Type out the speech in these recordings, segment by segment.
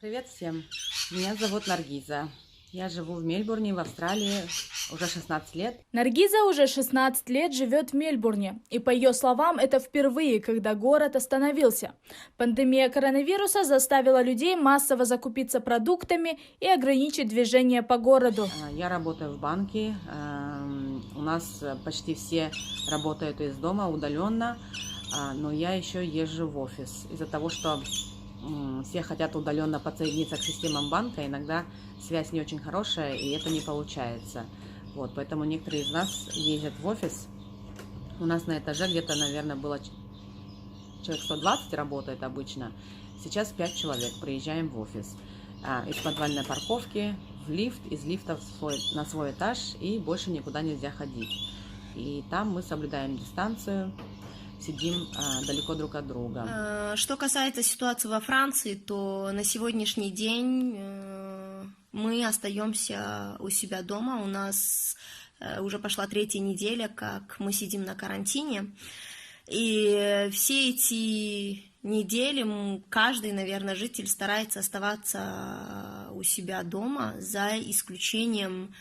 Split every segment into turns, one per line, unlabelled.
Привет всем! Меня зовут Наргиза. Я живу в Мельбурне, в Австралии, уже 16 лет.
Наргиза уже 16 лет живет в Мельбурне, и по ее словам, это впервые, когда город остановился. Пандемия коронавируса заставила людей массово закупиться продуктами и ограничить движение по городу.
Я работаю в банке. У нас почти все работают из дома удаленно, но я еще езжу в офис. Из-за того, что все хотят удаленно подсоединиться к системам банка, иногда связь не очень хорошая, и это не получается. Вот, поэтому некоторые из нас ездят в офис. У нас на этаже где-то, наверное, было человек 120 работает обычно. Сейчас 5 человек. Приезжаем в офис. Из подвальной парковки в лифт, из лифта на свой этаж, и больше никуда нельзя ходить. И там мы соблюдаем дистанцию, сидим далеко друг от друга.
Что касается ситуации во Франции, то на сегодняшний день мы остаемся у себя дома. У нас уже пошла 3-я неделя, как мы сидим на карантине. И все эти недели каждый, наверное, житель старается оставаться у себя дома, за исключением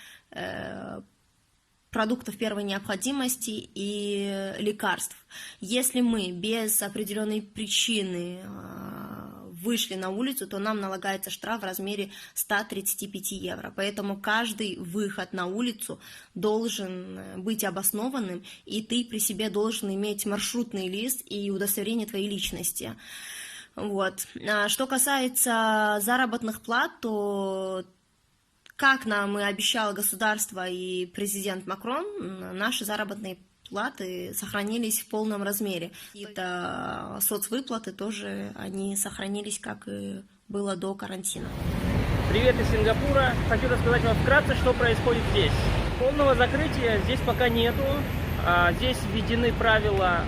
продуктов первой необходимости и лекарств. Если мы без определенной причины вышли на улицу, то нам налагается штраф в размере 135 евро. Поэтому каждый выход на улицу должен быть обоснованным, и ты при себе должен иметь маршрутный лист и удостоверение твоей личности. Вот. Что касается заработных плат, то как нам и обещало государство и президент Макрон, наши заработные платы сохранились в полном размере. Это соцвыплаты тоже, они сохранились, как и было до карантина.
Привет из Сингапура. Хочу рассказать вам вкратце, что происходит здесь. Полного закрытия здесь пока нету. Здесь введены правила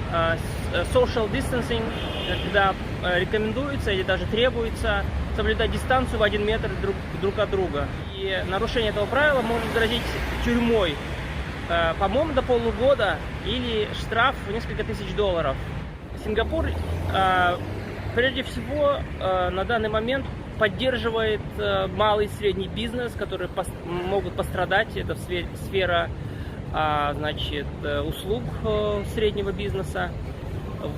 social distancing, когда рекомендуется или даже требуется соблюдать дистанцию в 1 метр друг от друга. И нарушение этого правила может грозить тюрьмой, по-моему, до полугода или штраф в несколько тысяч долларов. Сингапур, прежде всего, на данный момент поддерживает малый и средний бизнес, которые могут пострадать. Это сфера услуг среднего бизнеса.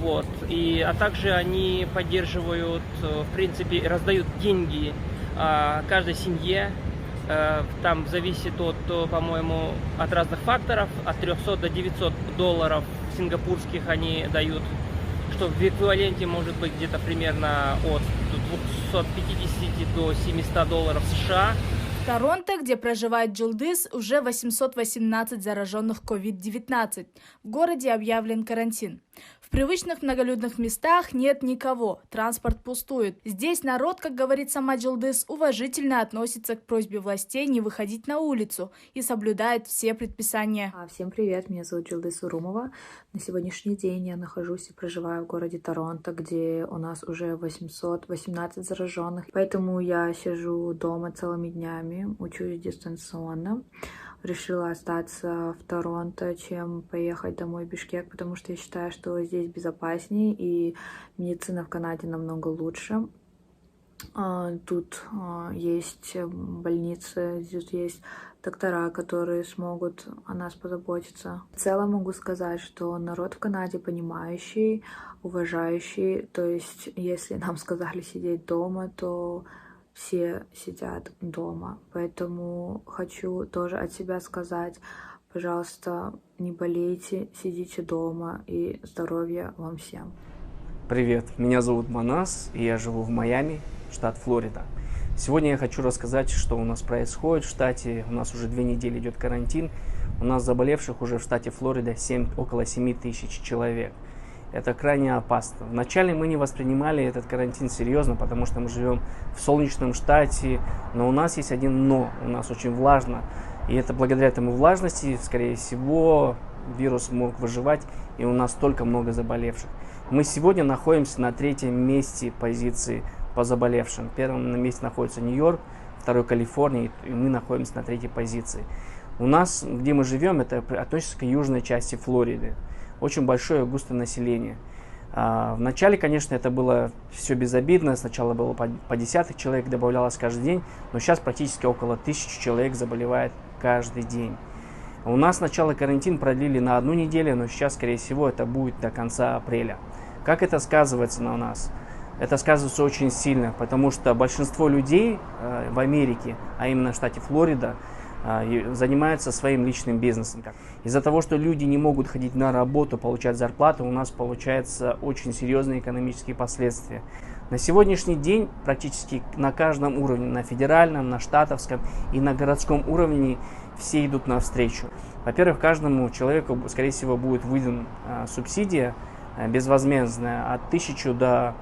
Вот. А также они поддерживают, в принципе, раздают деньги каждой семье. Там зависит по-моему, от разных факторов. От 300 до 900 долларов сингапурских они дают, что в эквиваленте может быть где-то примерно от 250 до 700 долларов США.
В Торонто, где проживает Джилдыз, уже 818 зараженных COVID-19. В городе объявлен карантин. В привычных многолюдных местах нет никого, транспорт пустует. Здесь народ, как говорит сама Джилдыз, уважительно относится к просьбе властей не выходить на улицу и соблюдает все предписания.
Всем привет, меня зовут Джилдыз Урумова. На сегодняшний день я нахожусь и проживаю в городе Торонто, где у нас уже 818 зараженных. Поэтому я сижу дома целыми днями, учусь дистанционно. Решила остаться в Торонто, чем поехать домой в Бишкек, потому что я считаю, что здесь безопаснее и медицина в Канаде намного лучше. Тут есть больницы, здесь есть доктора, которые смогут о нас позаботиться. В целом могу сказать, что народ в Канаде понимающий, уважающий. То есть, если нам сказали сидеть дома, то все сидят дома. Поэтому хочу тоже от себя сказать, пожалуйста, не болейте, сидите дома, и здоровья вам всем.
Привет, меня зовут Манас, и я живу в Майами, штат Флорида. Сегодня я хочу рассказать, что у нас происходит в штате. У нас уже 2 недели идет карантин. У нас заболевших уже в штате Флорида около 7 тысяч человек. Это крайне опасно. Вначале мы не воспринимали этот карантин серьезно, потому что мы живем в солнечном штате, но у нас есть один но. У нас очень влажно. И это благодаря этому влажности, скорее всего, вирус мог выживать, и у нас столько много заболевших. Мы сегодня находимся на 3-м месте позиции по заболевшим. Первым на месте находится Нью-Йорк, 2-й Калифорния, и мы находимся на 3-й позиции. У нас, где мы живем, это относится к южной части Флориды. Очень большое густое население. Вначале, конечно, это было все безобидно. Сначала было по десяток человек, добавлялось каждый день. Но сейчас практически около 1000 человек заболевает каждый день. У нас начало карантин продлили на 1 неделю, но сейчас, скорее всего, это будет до конца апреля. Как это сказывается на нас? Это сказывается очень сильно, потому что большинство людей в Америке, а именно в штате Флорида, занимаются своим личным бизнесом. Из-за того, что люди не могут ходить на работу, получать зарплату, у нас получаются очень серьезные экономические последствия. На сегодняшний день практически на каждом уровне, на федеральном, на штатовском и на городском уровне все идут навстречу. Во-первых, каждому человеку, скорее всего, будет выдан субсидия безвозмездная от 1000 до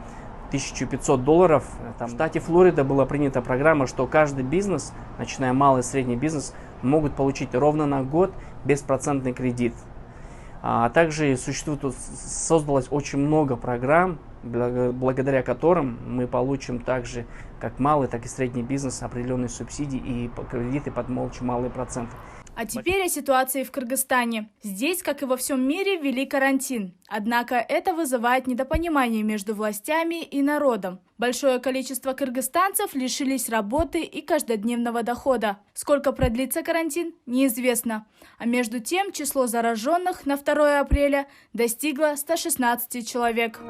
$1500. Там, в штате Флорида была принята программа, что каждый бизнес, начиная малый и средний бизнес, могут получить ровно на год беспроцентный кредит. А также создалось очень много программ, благодаря которым мы получим также как малый, так и средний бизнес определенные субсидии и кредиты под очень малые проценты.
А теперь о ситуации в Кыргызстане. Здесь, как и во всем мире, ввели карантин. Однако это вызывает недопонимание между властями и народом. Большое количество кыргызстанцев лишились работы и каждодневного дохода. Сколько продлится карантин, неизвестно. А между тем, число зараженных на 2 апреля достигло 116 человек.